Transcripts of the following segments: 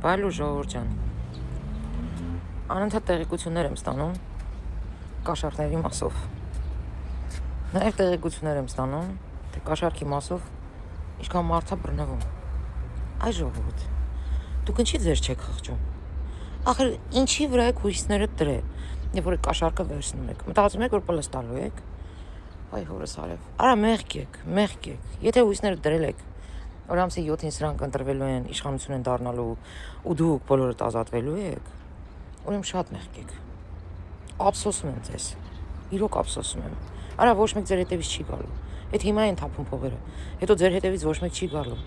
Բայլու ժողովուրդ ջան, անընդհատ տեղեկություններ եմ ստանում կաշառքների մասով։ Նաև տեղեկություններ եմ ստանում, թե կաշառքի մասով ինչքան մարդ է բռնվում։ Այ ժողովուրդ, դուք ինչի ձեր չեք խղճում։ Ախր ինչի վրա եք հույսները դրել, երբ որ կաշառքը վերցնում եք։ Մտածում եք, որ պլս տալու եք։ Այ հորս արև։ Արա մեղք եք։ Եթե հույսները դրել եք, որ ամսի 7-ին սրանք ընտրվելու են, իշխանություն են դառնալու ու դուք բոլորդ ազատվելու եք, ուրեմն շատ մեղք եք։ Ափսոսում եմ ձեզ։ Իրոք ափսոսում եմ։ Արա ոչ մեկ ձեր հետևից չի գալու։ Այդ հիմա են թափում փողերը։ Հետո ձեր հետևից ոչ մեկ չի գալու։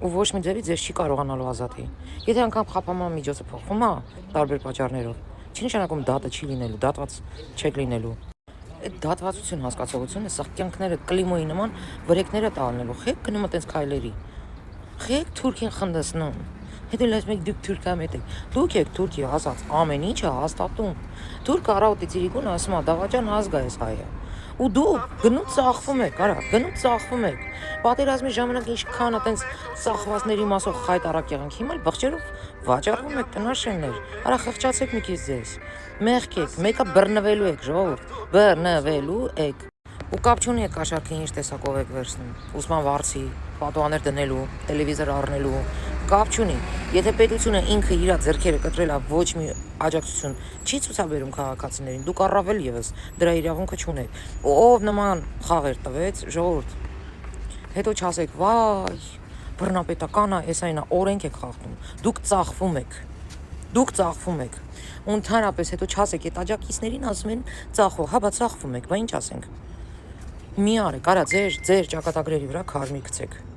Ու ոչ մի ձևի ձեզ չի կարողանալու ազատի։ Եթե անգամ խափանման միջոցը փոխվում է տարբեր պատճառներով, չի նշանակում դատը չի լինելու, դատված չեք լինելու։ Այդ դատվածություն հասկացողությունը սա կյանքները կլիմոյի նման վրեքները տալնելու։ Խեք գնում այտենց քայլերի։ Խեք Թուրքին խնդասնում։ Հետո լες մեկ դուք Թուրքամետ եք։ Դուք եք Թուրքիա ասած ամեն ինչը հաստատում։ Թուրքը առավոտից իրիկուն ասում է դավաճան ազգ է այս հայը։ Ու դուք գնում ծախվում եք, արա, գնում ծախվում եք։ Պատերազմի ժամանակ ինչքան այտենց ծախվածների մասով խայտարակ եղանք, հիմա բղջերով վաճառվում եք տնաշեններ։ Արա խղճացեք մի քիչ ձեզ։ Մեղք եք, մեկը բռնվելու եք, ժողովուրդ, բռնվելու եք։ Ու կապ չունի այդ կաշառքը ինչ տեսակով եք վերցնում։ Ուսման վարձի, պատուհաններ դնելու, տելևիզոր առնելու, կապ չունի։ Եթե պետությունը ինքը իր ձեռքերը կտրել է ոչ մի աջակցություն չի ցուցաբերում քաղաքացիներին, դուք առավել եւս դրա իրավունքը չունեք։ Ով նման խաղեր տվեց, ժողովուրդ։ Հետո չասեք, վայ, բռնապետական է, էս այնա օրենք եք խախտում։ Դուք ծախվում եք։ Ու ընդհանրապես հետո չասեք, այդ աջակիցներին ասում են ծախո, հա բա ծախվում եք, բա ինչ ասենք։ Մի արեք, արա ձեր ճակատագրերի վրա քարմիր գցեք։